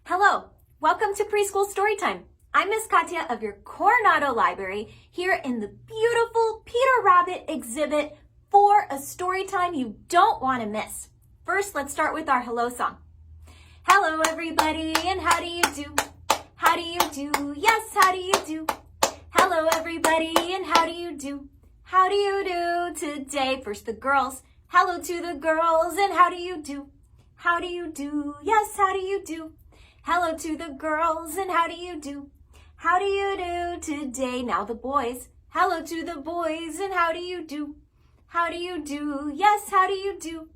Hello, welcome to Preschool Storytime. I'm Miss Katya of your Coronado Library here in the beautiful Peter Rabbit exhibit for a storytime you don't want to miss. First, let's start with our hello song. Hello everybody, and how do you do? How do you do? Yes, how do you do? Hello everybody, and how do you do? How do you do today? First the girls. Hello to the girls, and how do you do? How do you do? Yes, how do you do? Hello to the girls, and how do you do? How do you do today? Now the boys. Hello to the boys, and how do you do? How do you do? Yes, how do you do?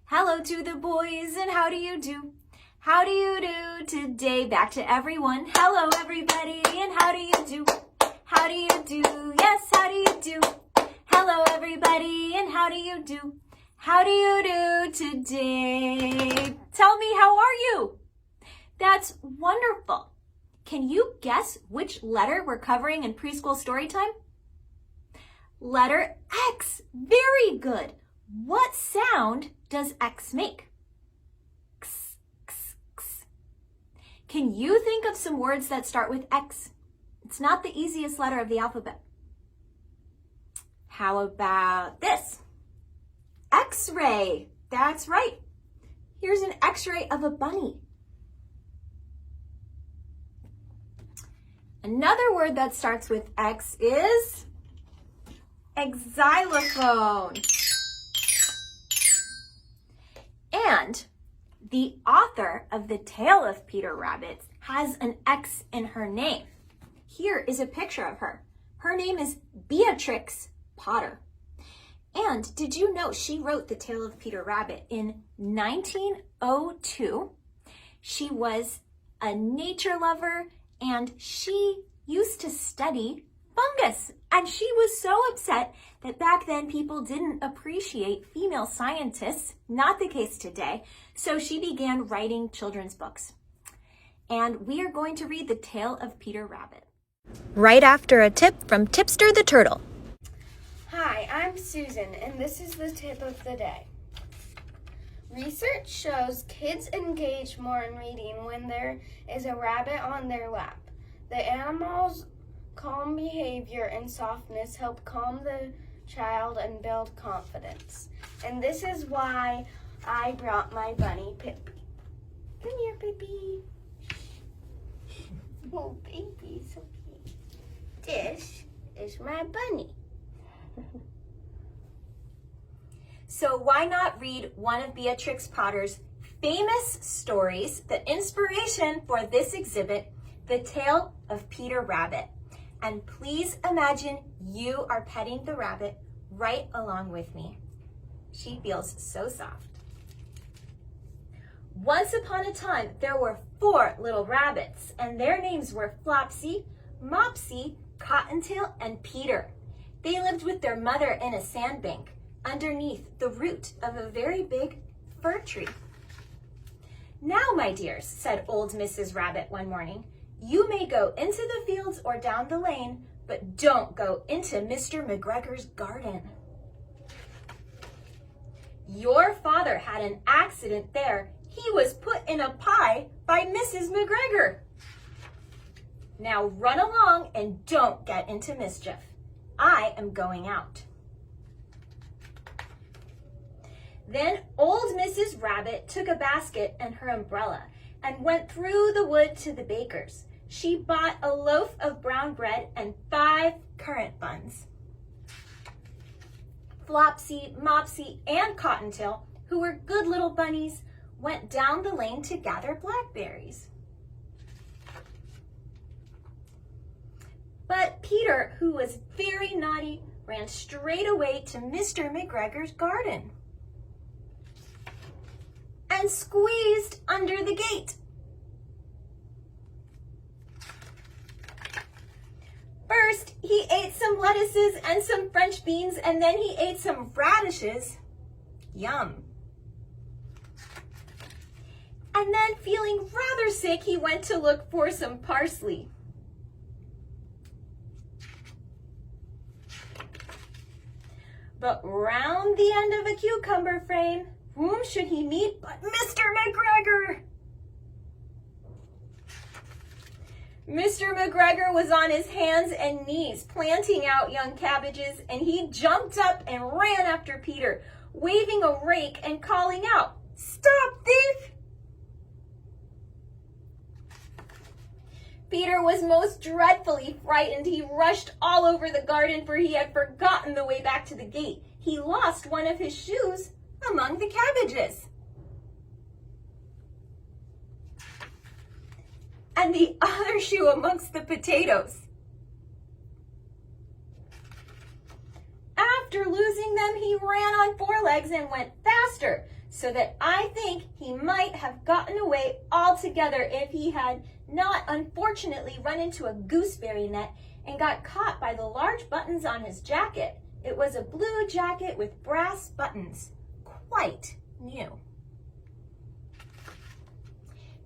Hello to the boys, and how do you do? How do you do today? Back to everyone. Hello everybody, and how do you do? How do you do? Yes, how do you do? Hello everybody, and how do you do? How do you do today? Tell me, how are you? That's wonderful. Can you guess which letter we're covering in preschool storytime? Letter X. Very good. What sound does X make? X, X, X. Can you think of some words that start with X? It's not the easiest letter of the alphabet. How about this? X-ray. That's right. Here's an X-ray of a bunny. Another word that starts with X is xylophone. And the author of The Tale of Peter Rabbit has an X in her name. Here is a picture of her. Her name is Beatrix Potter. And did you know she wrote The Tale of Peter Rabbit in 1902? She was a nature lover and she used to study fungus. And she was so upset that back then people didn't appreciate female scientists, not the case today. So she began writing children's books. And we are going to read The Tale of Peter Rabbit right after a tip from Tipster the Turtle. Hi, I'm Susan, and this is the tip of the day. Research shows kids engage more in reading when there is a rabbit on their lap. The animal's calm behavior and softness help calm the child and build confidence. And this is why I brought my bunny, Pippi. Come here, Pippi. Oh, baby, so cute. This is my bunny. So why not read one of Beatrix Potter's famous stories, the inspiration for this exhibit, The Tale of Peter Rabbit. And please imagine you are petting the rabbit right along with me. She feels so soft. Once upon a time, there were 4 little rabbits, and their names were Flopsy, Mopsy, Cottontail, and Peter. They lived with their mother in a sandbank underneath the root of a very big fir tree. Now, my dears, said old Mrs. Rabbit one morning, you may go into the fields or down the lane, but don't go into Mr. McGregor's garden. Your father had an accident there. He was put in a pie by Mrs. McGregor. Now run along and don't get into mischief. I am going out. Then old Mrs. Rabbit took a basket and her umbrella and went through the wood to the baker's. She bought a loaf of brown bread and 5 currant buns. Flopsy, Mopsy, and Cottontail, who were good little bunnies, went down the lane to gather blackberries. But Peter, who was very naughty, ran straight away to Mr. McGregor's garden and squeezed under the gate. First, he ate some lettuces and some French beans, and then he ate some radishes. Yum. And then, feeling rather sick, he went to look for some parsley. But round the end of a cucumber frame, whom should he meet but Mr. McGregor? Mr. McGregor was on his hands and knees planting out young cabbages, and he jumped up and ran after Peter, waving a rake and calling out, "Stop, thief!" Peter was most dreadfully frightened. He rushed all over the garden, for he had forgotten the way back to the gate. He lost one of his shoes among the cabbages. And the other shoe amongst the potatoes. After losing them, he ran on four legs and went faster, so that I think he might have gotten away altogether if he had not unfortunately run into a gooseberry net and got caught by the large buttons on his jacket. It was a blue jacket with brass buttons, quite new.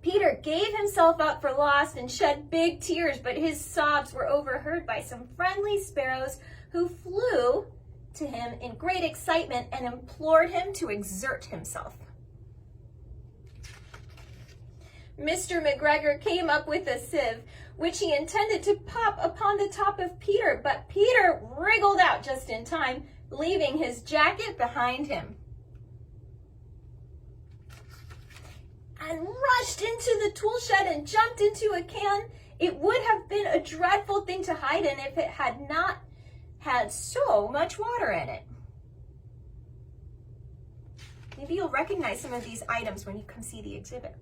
Peter gave himself up for lost and shed big tears, but his sobs were overheard by some friendly sparrows who flew to him in great excitement and implored him to exert himself. Mr. McGregor came up with a sieve, which he intended to pop upon the top of Peter, but Peter wriggled out just in time, leaving his jacket behind him, and rushed into the tool shed and jumped into a can. It would have been a dreadful thing to hide in if it had not had so much water in it. Maybe you'll recognize some of these items when you come see the exhibit.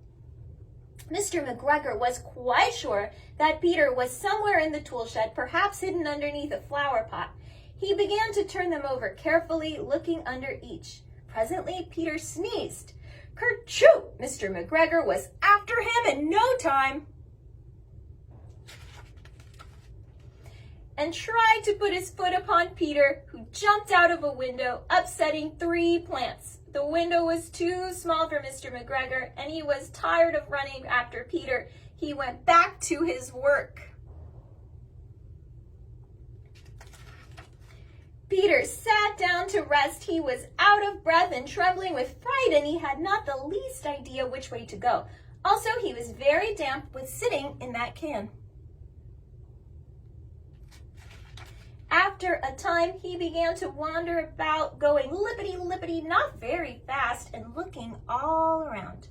Mr. McGregor was quite sure that Peter was somewhere in the tool shed, perhaps hidden underneath a flower pot. He began to turn them over carefully, looking under each. Presently, Peter sneezed. Kerchoo! Mr. McGregor was after him in no time, and tried to put his foot upon Peter, who jumped out of a window, upsetting 3 plants. The window was too small for Mr. McGregor, and he was tired of running after Peter. He went back to his work. Peter sat down to rest. He was out of breath and trembling with fright, and he had not the least idea which way to go. Also, he was very damp with sitting in that can. After a time, he began to wander about, going lippity-lippity, not very fast, and looking all around.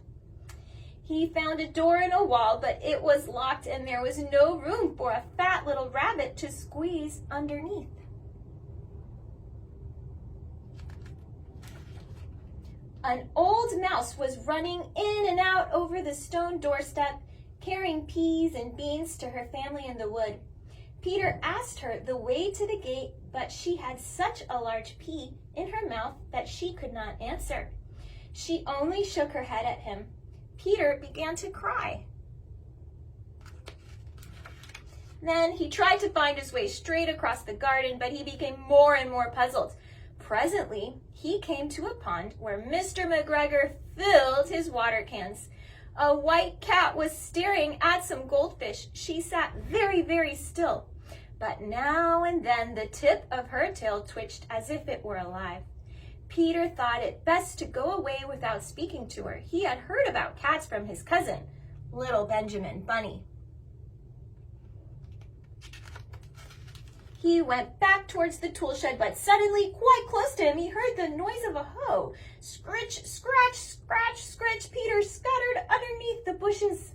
He found a door in a wall, but it was locked, and there was no room for a fat little rabbit to squeeze underneath. An old mouse was running in and out over the stone doorstep, carrying peas and beans to her family in the wood. Peter asked her the way to the gate, but she had such a large pea in her mouth that she could not answer. She only shook her head at him. Peter began to cry. Then he tried to find his way straight across the garden, but he became more and more puzzled. Presently, he came to a pond where Mr. McGregor filled his water cans. A white cat was staring at some goldfish. She sat very, very still, but now and then the tip of her tail twitched as if it were alive. Peter thought it best to go away without speaking to her. He had heard about cats from his cousin, little Benjamin Bunny. He went back towards the tool shed, but suddenly, quite close to him, he heard the noise of a hoe. Scritch, scratch, scratch, scritch. Peter scuttered underneath the bushes.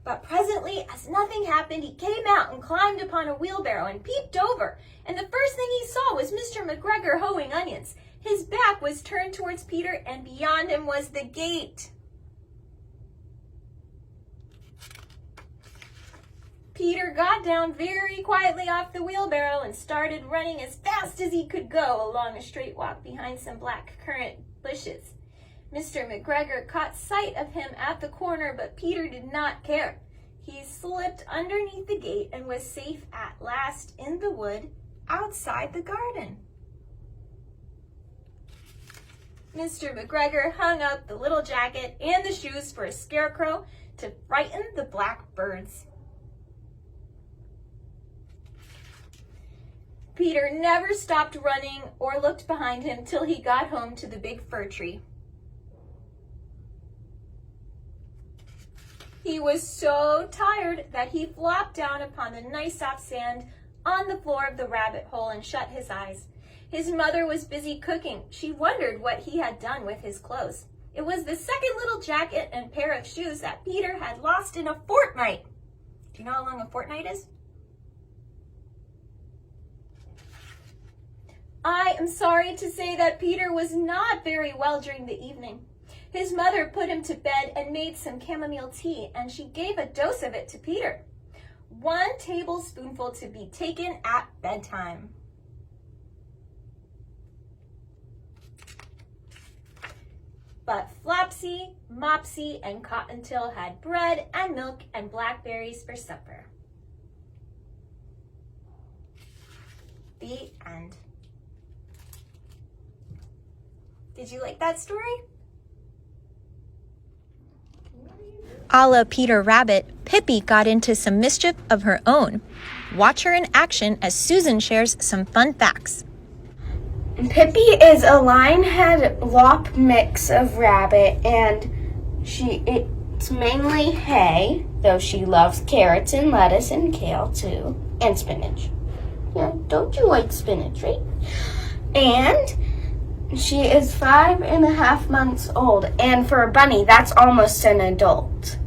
But presently, as nothing happened, he came out and climbed upon a wheelbarrow and peeped over. And the first thing he saw was Mr. McGregor hoeing onions. His back was turned towards Peter, and beyond him was the gate. Peter got down very quietly off the wheelbarrow and started running as fast as he could go along a straight walk behind some black currant bushes. Mr. McGregor caught sight of him at the corner, but Peter did not care. He slipped underneath the gate and was safe at last in the wood outside the garden. Mr. McGregor hung up the little jacket and the shoes for a scarecrow to frighten the blackbirds. Peter never stopped running or looked behind him till he got home to the big fir tree. He was so tired that he flopped down upon the nice soft sand on the floor of the rabbit hole and shut his eyes. His mother was busy cooking. She wondered what he had done with his clothes. It was the second little jacket and pair of shoes that Peter had lost in a fortnight. Do you know how long a fortnight is? I am sorry to say that Peter was not very well during the evening. His mother put him to bed and made some chamomile tea, and she gave a dose of it to Peter. 1 tablespoonful to be taken at bedtime. But Flopsy, Mopsy, and Cottontail had bread and milk and blackberries for supper. The end. Did you like that story? A la Peter Rabbit, Pippi got into some mischief of her own. Watch her in action as Susan shares some fun facts. Pippi is a lion-head lop mix of rabbit, and it's mainly hay, though she loves carrots and lettuce and kale too, and spinach. Yeah, don't you like spinach, right? And she is 5.5 months old, and for a bunny, that's almost an adult.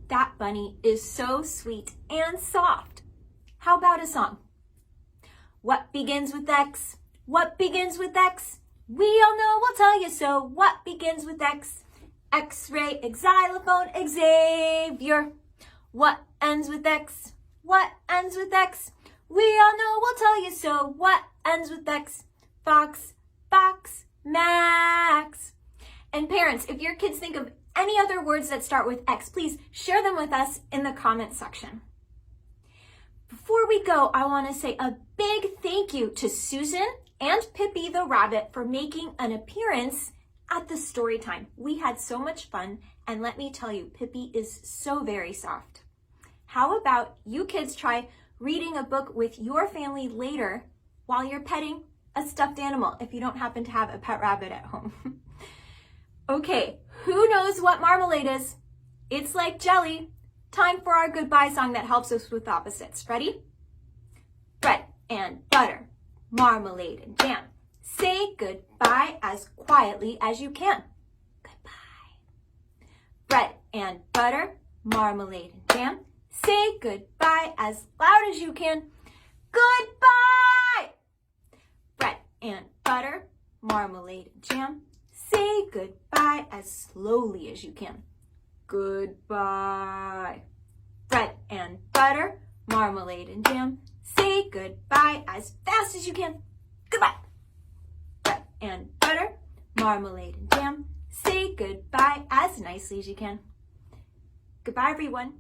That bunny is so sweet and soft. How about a song? What begins with X? What begins with X? We all know, we'll tell you so. What begins with X? X-ray, xylophone, Xavier. What ends with X? What ends with X? We all know, we'll tell you so. What ends with X? Fox, Fox, Max. And parents, if your kids think of any other words that start with X, please share them with us in the comment section. Before we go, I want to say a big thank you to Susan and Pippi the rabbit for making an appearance at the story time. We had so much fun, and let me tell you, Pippi is so very soft. How about you kids try reading a book with your family later while you're petting a stuffed animal if you don't happen to have a pet rabbit at home. Okay, who knows what marmalade is? It's like jelly. Time for our goodbye song that helps us with opposites. Ready? Bread and butter, marmalade and jam. Say goodbye as quietly as you can. Goodbye. Bread and butter, marmalade and jam. Say goodbye as loud as you can. Goodbye. Bread and butter, marmalade and jam. Say goodbye as slowly as you can. Goodbye. Bread and butter, marmalade and jam. Say goodbye as fast as you can. Goodbye. Bread and butter, marmalade and jam. Say goodbye as nicely as you can. Goodbye, everyone.